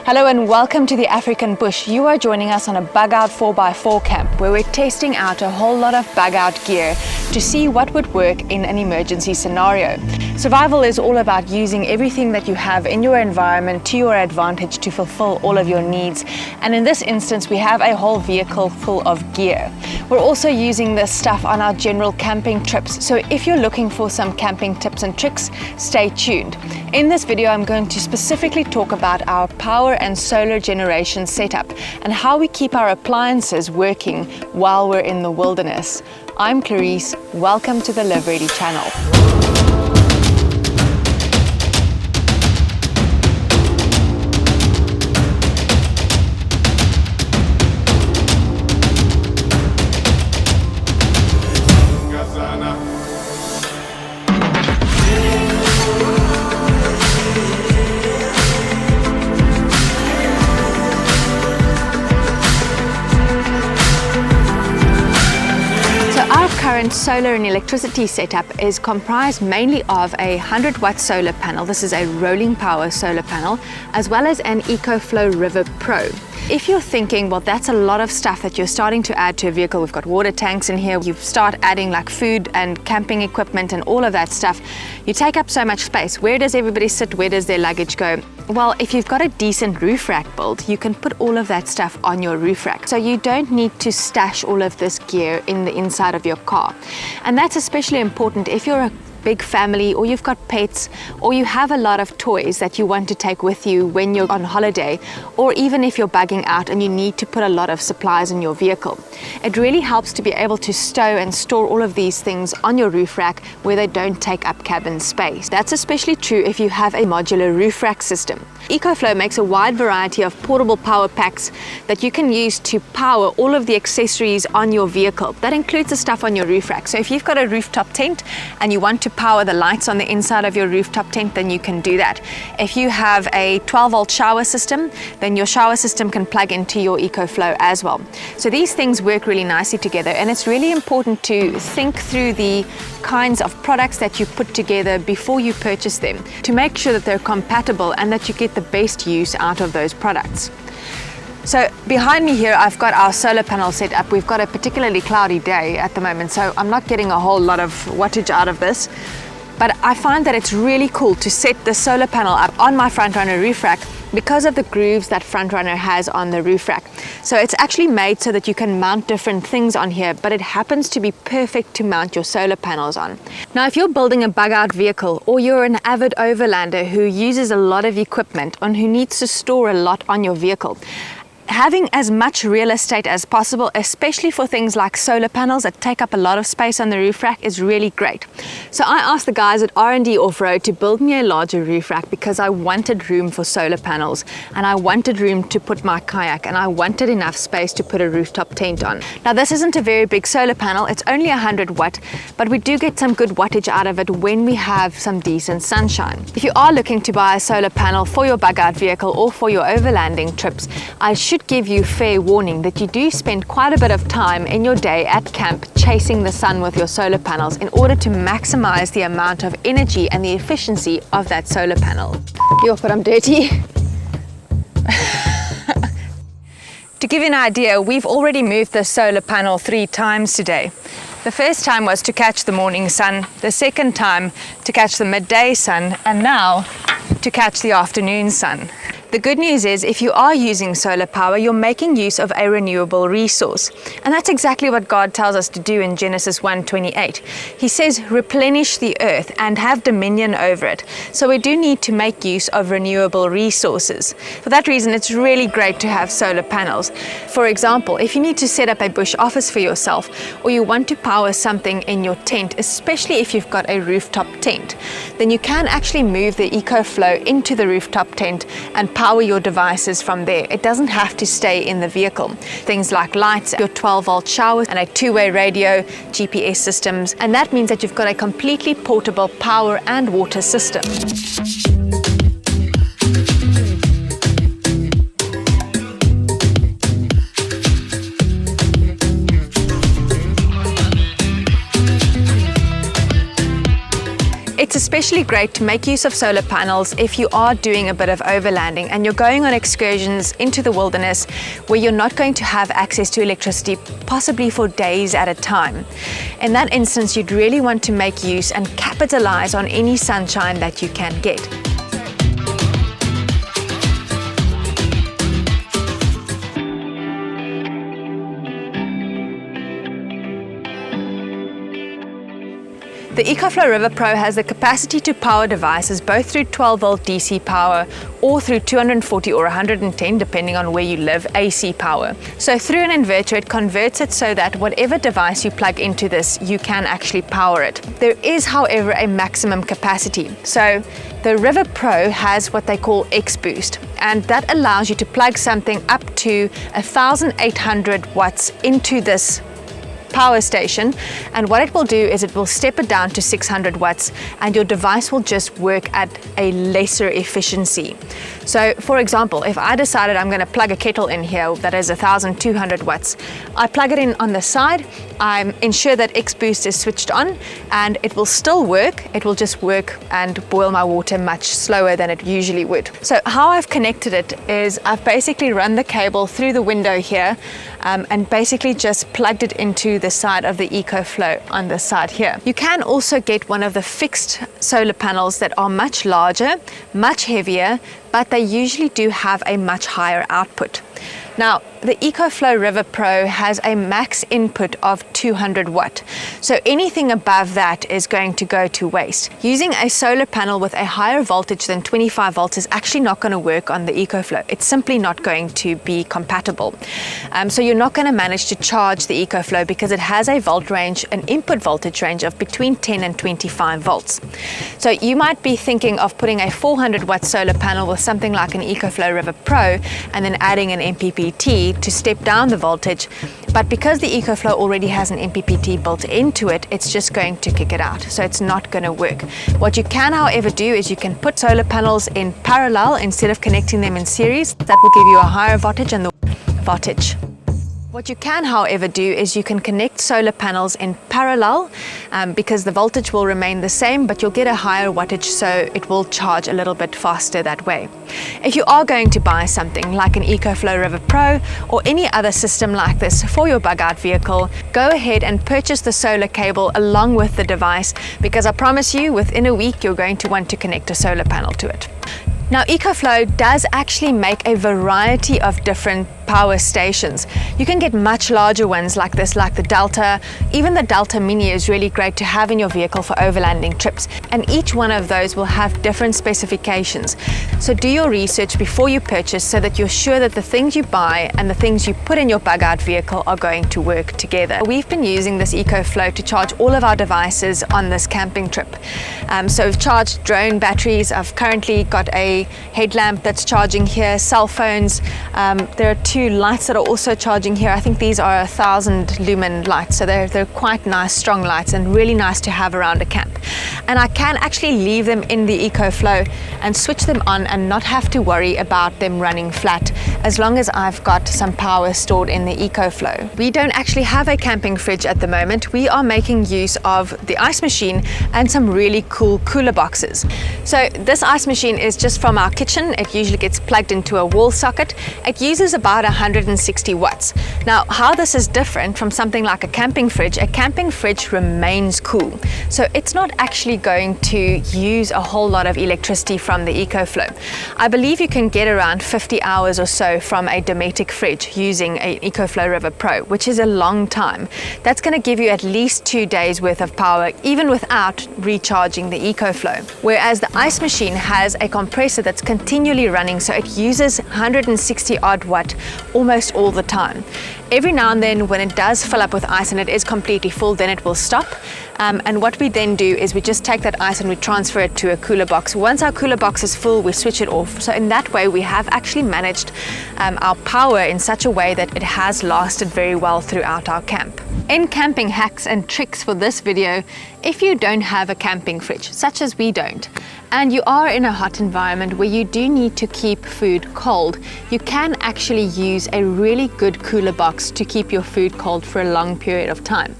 Hello and welcome to the African Bush. You are joining us on a bug out 4x4 camp where we're testing out a whole lot of bug out gear to see what would work in an emergency scenario. Survival is all about using everything that you have in your environment to your advantage to fulfill all of your needs. And in this instance, we have a whole vehicle full of gear. We're also using this stuff on our general camping trips. So if you're looking for some camping tips and tricks, stay tuned. In this video, I'm going to specifically talk about our power and solar generation setup and how we keep our appliances working while we're in the wilderness. I'm Clarice. Welcome to the Live Ready channel. Current solar and electricity setup is comprised mainly of a 100-watt solar panel. This is a rolling power solar panel, as well as an Ecoflow River Pro. If you're thinking, well, that's a lot of stuff that you're starting to add to a vehicle. We've got water tanks in here. You start adding like food and camping equipment and all of that stuff. You take up so much space. Where does everybody sit? Where does their luggage go? Well, if you've got a decent roof rack built, you can put all of that stuff on your roof rack. So you don't need to stash all of this gear in the inside of your car. And that's especially important if you're a big family, or you've got pets, or you have a lot of toys that you want to take with you when you're on holiday, or even if you're bugging out and you need to put a lot of supplies in your vehicle. It really helps to be able to stow and store all of these things on your roof rack where they don't take up cabin space. That's especially true if you have a modular roof rack system. Ecoflow makes a wide variety of portable power packs that you can use to power all of the accessories on your vehicle. That includes the stuff on your roof rack. So if you've got a rooftop tent and you want to power the lights on the inside of your rooftop tent, then you can do that. If you have a 12-volt shower system, then your shower system can plug into your Ecoflow as well. So these things work really nicely together, and it's really important to think through the kinds of products that you put together before you purchase them to make sure that they're compatible and that you get the best use out of those products. So behind me here, I've got our solar panel set up. We've got a particularly cloudy day at the moment, so I'm not getting a whole lot of wattage out of this. But I find that it's really cool to set the solar panel up on my FrontRunner roof rack because of the grooves that FrontRunner has on the roof rack. So it's actually made so that you can mount different things on here, but it happens to be perfect to mount your solar panels on. Now, if you're building a bug out vehicle, or you're an avid overlander who uses a lot of equipment and who needs to store a lot on your vehicle, having as much real estate as possible, especially for things like solar panels that take up a lot of space on the roof rack, is really great. So I asked the guys at R&D Off-Road to build me a larger roof rack because I wanted room for solar panels, and I wanted room to put my kayak, and I wanted enough space to put a rooftop tent on. Now, this isn't a very big solar panel. It's only 100 watt, but we do get some good wattage out of it when we have some decent sunshine. If you are looking to buy a solar panel for your bug out vehicle or for your overlanding trips, I should give you fair warning that you do spend quite a bit of time in your day at camp chasing the sun with your solar panels in order to maximize the amount of energy and the efficiency of that solar panel. Yo, but I'm dirty. To give you an idea, we've already moved the solar panel 3 times today. The first time was to catch the morning sun, the second time to catch the midday sun, and now to catch the afternoon sun. The good news is, if you are using solar power, you're making use of a renewable resource. And that's exactly what God tells us to do in Genesis 1:28. He says, replenish the earth and have dominion over it. So we do need to make use of renewable resources. For that reason, it's really great to have solar panels. For example, if you need to set up a bush office for yourself, or you want to power something in your tent, especially if you've got a rooftop tent, then you can actually move the Ecoflow into the rooftop tent and power your devices from there. It doesn't have to stay in the vehicle. Things like lights, your 12-volt shower, and a 2-way radio, GPS systems, and that means that you've got a completely portable power and water system. It's especially great to make use of solar panels if you are doing a bit of overlanding and you're going on excursions into the wilderness where you're not going to have access to electricity possibly for days at a time. In that instance, you'd really want to make use and capitalize on any sunshine that you can get. The Ecoflow River Pro has the capacity to power devices both through 12-volt DC power or through 240 or 110, depending on where you live, AC power. So through an inverter, it converts it so that whatever device you plug into this, you can actually power it. There is, however, a maximum capacity. So the River Pro has what they call X Boost, and that allows you to plug something up to 1,800 watts into this power station, and what it will do is it will step it down to 600 watts and your device will just work at a lesser efficiency. So for example, if I decided I'm going to plug a kettle in here that is 1,200 watts, I plug it in on the side, I ensure that X Boost is switched on, and it will still work. It will just work and boil my water much slower than it usually would. So how I've connected it is I've basically run the cable through the window here and basically just plugged it into the side of the Ecoflow on the side here. You can also get one of the fixed solar panels that are much larger, much heavier, but they usually do have a much higher output. Now, the Ecoflow River Pro has a max input of 200 watt. So anything above that is going to go to waste. Using a solar panel with a higher voltage than 25 volts is actually not going to work on the Ecoflow. It's simply not going to be compatible. So you're not going to manage to charge the Ecoflow because it has a volt range, an input voltage range of between 10 and 25 volts. So you might be thinking of putting a 400 watt solar panel with something like an Ecoflow River Pro and then adding an MPPT to step down the voltage, but because the Ecoflow already has an MPPT built into it, it's just going to kick it out, so it's not going to work. What you can, however, do is you can put solar panels in parallel instead of connecting them in series. That will give you a higher voltage and the voltage. What you can, however, do is you can connect solar panels in parallel because the voltage will remain the same, but you'll get a higher wattage, so it will charge a little bit faster that way. If you are going to buy something like an Ecoflow River Pro or any other system like this for your bug-out vehicle, go ahead and purchase the solar cable along with the device, because I promise you within a week you're going to want to connect a solar panel to it. Now, Ecoflow does actually make a variety of different power stations. You can get much larger ones like this, like the Delta. Even the Delta Mini is really great to have in your vehicle for overlanding trips, and each one of those will have different specifications. So do your research before you purchase so that you're sure that the things you buy and the things you put in your bug-out vehicle are going to work together. We've been using this Ecoflow to charge all of our devices on this camping trip. So we've charged drone batteries. I've currently got a headlamp that's charging here, cell phones. There are two lights that are also charging here. I think these are 1,000 lumen lights, so they're quite nice, strong lights, and really nice to have around a camp. And I can actually leave them in the Ecoflow and switch them on and not have to worry about them running flat, as long as I've got some power stored in the Ecoflow. We don't actually have a camping fridge at the moment. We are making use of the ice machine and some really cool cooler boxes. So this ice machine is just from our kitchen. It usually gets plugged into a wall socket. It uses about 160 watts. Now, how this is different from something like a camping fridge remains cool. So it's not actually going to use a whole lot of electricity from the Ecoflow. I believe you can get around 50 hours or so from a Dometic fridge using an Ecoflow River Pro, which is a long time. That's going to give you at least 2 days worth of power, even without recharging the Ecoflow. Whereas the ice machine has a compressor that's continually running, so it uses 160 odd watt almost all the time. Every now and then when it does fill up with ice and it is completely full, then it will stop. And what we then do is we just take that ice and we transfer it to a cooler box. Once our cooler box is full, we switch it off. So in that way, we have actually managed our power in such a way that it has lasted very well throughout our camp. In camping hacks and tricks for this video, if you don't have a camping fridge, such as we don't, and you are in a hot environment where you do need to keep food cold, you can actually use a really good cooler box to keep your food cold for a long period of time.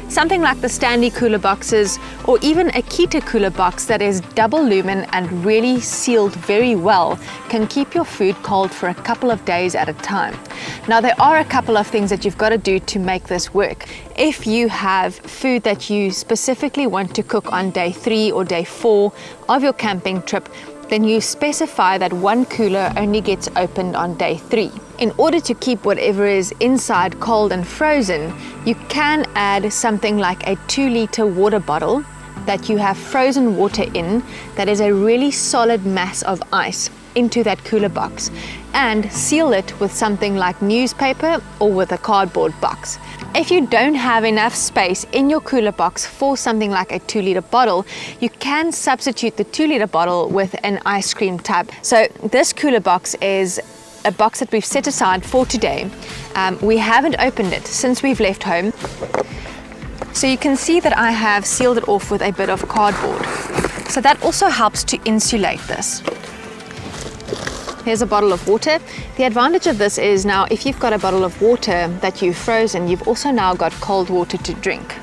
Something like the Stanley cooler boxes or even a Kita cooler box that is double lumen and really sealed very well can keep your food cold for a couple of days at a time. Now there are a couple of things that you've got to do to make this work. If you have food that you specifically want to cook on day 3 or day 4 of your camping trip, then you specify that one cooler only gets opened on day 3. In order to keep whatever is inside cold and frozen, you can add something like a 2-liter water bottle that you have frozen water in that is a really solid mass of ice into that cooler box, and seal it with something like newspaper or with a cardboard box. If you don't have enough space in your cooler box for something like a 2-liter bottle, you can substitute the 2-liter bottle with an ice cream tub. So this cooler box is a box that we've set aside for today. We haven't opened it since we've left home. So you can see that I have sealed it off with a bit of cardboard. So that also helps to insulate this. Here's a bottle of water. The advantage of this is now if you've got a bottle of water that you've frozen, you've also now got cold water to drink.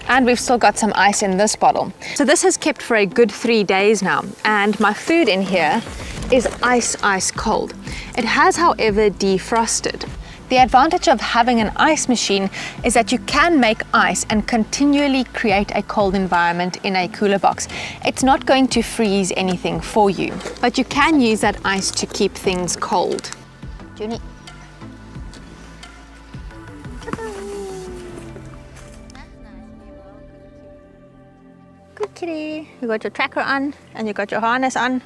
And we've still got some ice in this bottle. So this has kept for a good 3 days now, and my food in here is ice cold. It has, however, defrosted. The advantage of having an ice machine is that you can make ice and continually create a cold environment in a cooler box. It's not going to freeze anything for you, but you can use that ice to keep things cold. Junie. Good kitty. You got your tracker on and you got your harness on.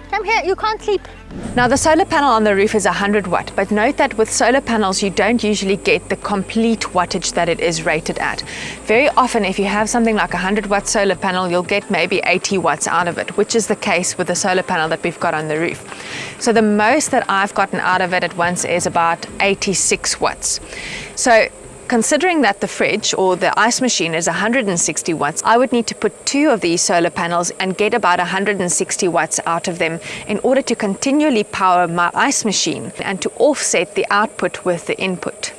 Come here, you can't sleep. Now the solar panel on the roof is 100 watt, but note that with solar panels you don't usually get the complete wattage that it is rated at. Very often if you have something like a 100 watt solar panel, you'll get maybe 80 watts out of it, which is the case with the solar panel that we've got on the roof. So the most that I've gotten out of it at once is about 86 watts. So considering that the fridge or the ice machine is 160 watts, I would need to put 2 of these solar panels and get about 160 watts out of them in order to continually power my ice machine and to offset the output with the input.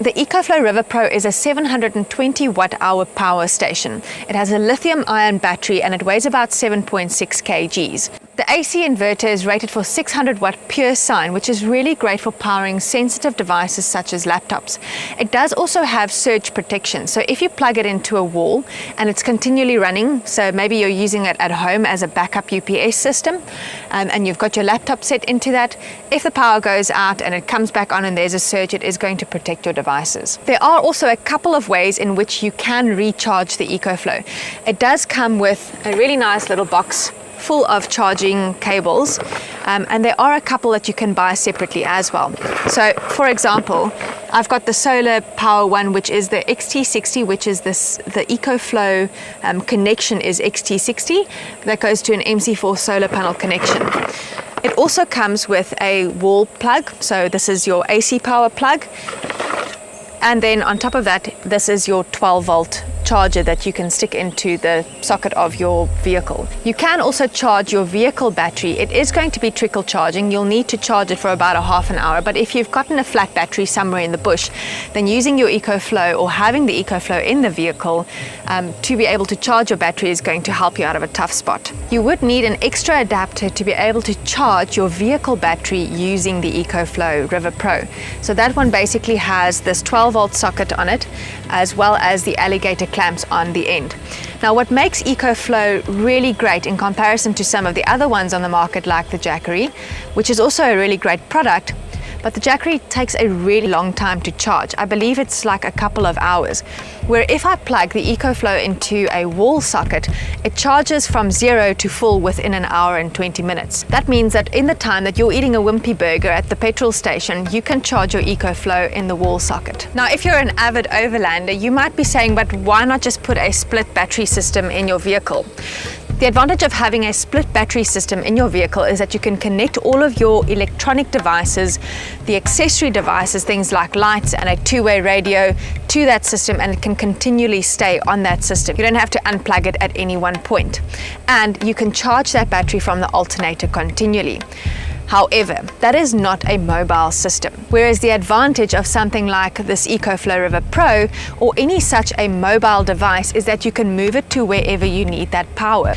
The Ecoflow River Pro is a 720 watt-hour power station. It has a lithium-ion battery and it weighs about 7.6 kgs. The AC inverter is rated for 600 watt pure sine, which is really great for powering sensitive devices such as laptops. It does also have surge protection, so if you plug it into a wall and it's continually running, so maybe you're using it at home as a backup UPS system, and you've got your laptop set into that, if the power goes out and it comes back on and there's a surge, it is going to protect your devices. There are also a couple of ways in which you can recharge the Ecoflow. It does come with a really nice little box full of charging cables, and there are a couple that you can buy separately as well. So for example, I've got the solar power one, which is the XT60, which is the Ecoflow connection is XT60 that goes to an MC4 solar panel connection. It also comes with a wall plug, so this is your AC power plug, and then on top of that, this is your 12 volt charger that you can stick into the socket of your vehicle. You can also charge your vehicle battery. It is going to be trickle charging. You'll need to charge it for about a half an hour, but if you've gotten a flat battery somewhere in the bush, then using your Ecoflow or having the Ecoflow in the vehicle to be able to charge your battery is going to help you out of a tough spot. You would need an extra adapter to be able to charge your vehicle battery using the Ecoflow River Pro. So that one basically has this 12 volt socket on it, as well as the alligator clamps on the end. Now what makes Ecoflow really great in comparison to some of the other ones on the market like the Jackery, which is also a really great product, but the Jackery takes a really long time to charge. I believe it's like a couple of hours, where if I plug the Ecoflow into a wall socket, it charges from 0 to full within an hour and 20 minutes. That means that in the time that you're eating a Wimpy burger at the petrol station, you can charge your Ecoflow in the wall socket. Now if you're an avid overlander, you might be saying, but why not just put a split battery system in your vehicle? The advantage of having a split battery system in your vehicle is that you can connect all of your electronic devices, the accessory devices, things like lights and a two-way radio to that system, and it can continually stay on that system. You don't have to unplug it at any one point. And you can charge that battery from the alternator continually. However, that is not a mobile system, whereas the advantage of something like this Ecoflow River Pro or any such a mobile device is that you can move it to wherever you need that power.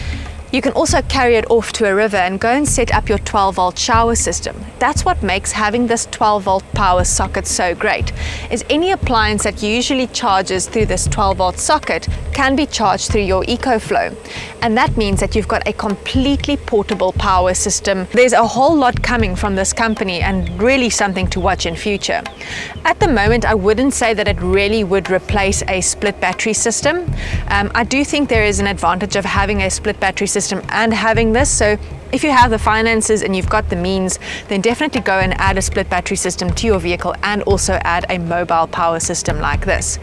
You can also carry it off to a river and go and set up your 12-volt shower system. That's what makes having this 12-volt power socket so great, is any appliance that usually charges through this 12-volt socket can be charged through your Ecoflow. And that means that you've got a completely portable power system. There's a whole lot coming from this company and really something to watch in future. At the moment, I wouldn't say that it really would replace a split battery system. I do think there is an advantage of having a split battery system and having this, so if you have the finances and you've got the means, then definitely go and add a split battery system to your vehicle and also add a mobile power system like this.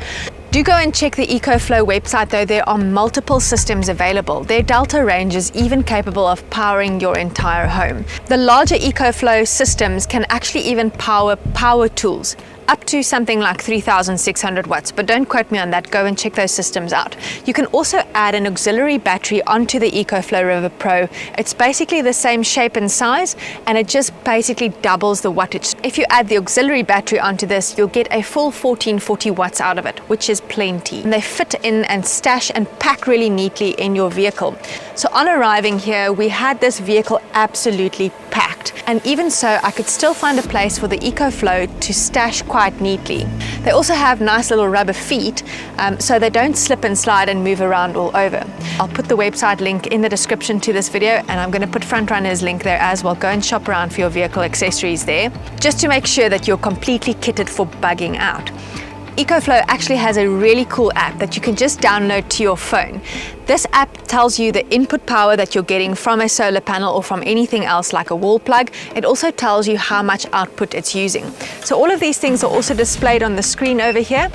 Do go and check the Ecoflow website though, there are multiple systems available. Their Delta range is even capable of powering your entire home. The larger Ecoflow systems can actually even power tools up to something like 3,600 watts, but don't quote me on that, go and check those systems out. You can also add an auxiliary battery onto the Ecoflow River Pro. It's basically the same shape and size, and it just basically doubles the wattage. If you add the auxiliary battery onto this, you'll get a full 1440 watts out of it, which is plenty. And they fit in and stash and pack really neatly in your vehicle. So on arriving here, we had this vehicle absolutely packed. And even so, I could still find a place for the Ecoflow to stash quite neatly. They also have nice little rubber feet, so they don't slip and slide and move around all over. I'll put the website link in the description to this video, and I'm going to put Frontrunner's link there as well. Go and shop around for your vehicle accessories there, just to make sure that you're completely kitted for bugging out. Ecoflow actually has a really cool app that you can just download to your phone. This app tells you the input power that you're getting from a solar panel or from anything else like a wall plug. It also tells you how much output it's using. So all of these things are also displayed on the screen over here.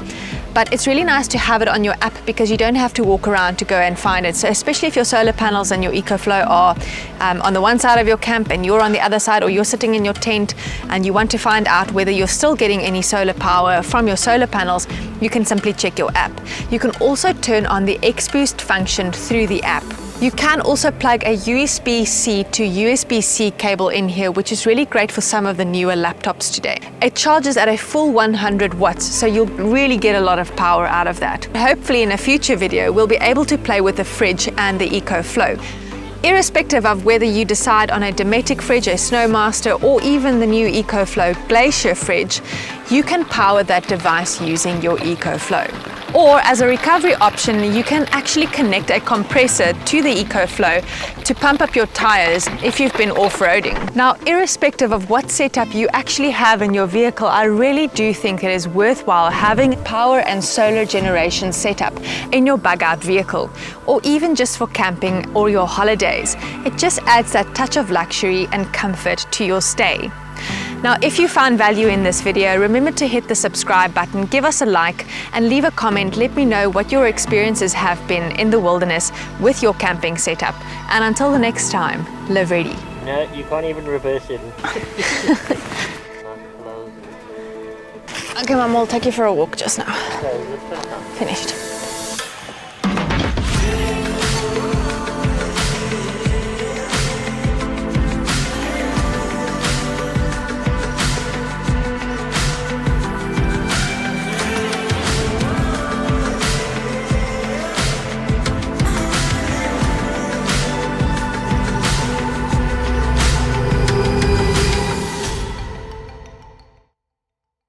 But it's really nice to have it on your app because you don't have to walk around to go and find it. So especially if your solar panels and your Ecoflow are on the one side of your camp and you're on the other side, or you're sitting in your tent and you want to find out whether you're still getting any solar power from your solar panels, you can simply check your app. You can also turn on the X-Boost function through the app. You can also plug a USB-C to USB-C cable in here, which is really great for some of the newer laptops today. It charges at a full 100 watts, so you'll really get a lot of power out of that. Hopefully in a future video, we'll be able to play with the fridge and the Ecoflow. Irrespective of whether you decide on a Dometic fridge, a Snowmaster, or even the new Ecoflow Glacier fridge, you can power that device using your Ecoflow. Or as a recovery option, you can actually connect a compressor to the Ecoflow to pump up your tires if you've been off-roading. Now, irrespective of what setup you actually have in your vehicle, I really do think it is worthwhile having power and solar generation setup in your bug-out vehicle, or even just for camping or your holidays. It just adds that touch of luxury and comfort to your stay. Now, if you found value in this video, remember to hit the subscribe button, give us a like, and leave a comment. Let me know what your experiences have been in the wilderness with your camping setup. And until the next time, live ready. No, you can't even reverse it. Okay, Mum, I'll take you for a walk just now. Okay, let's put it on. Finished.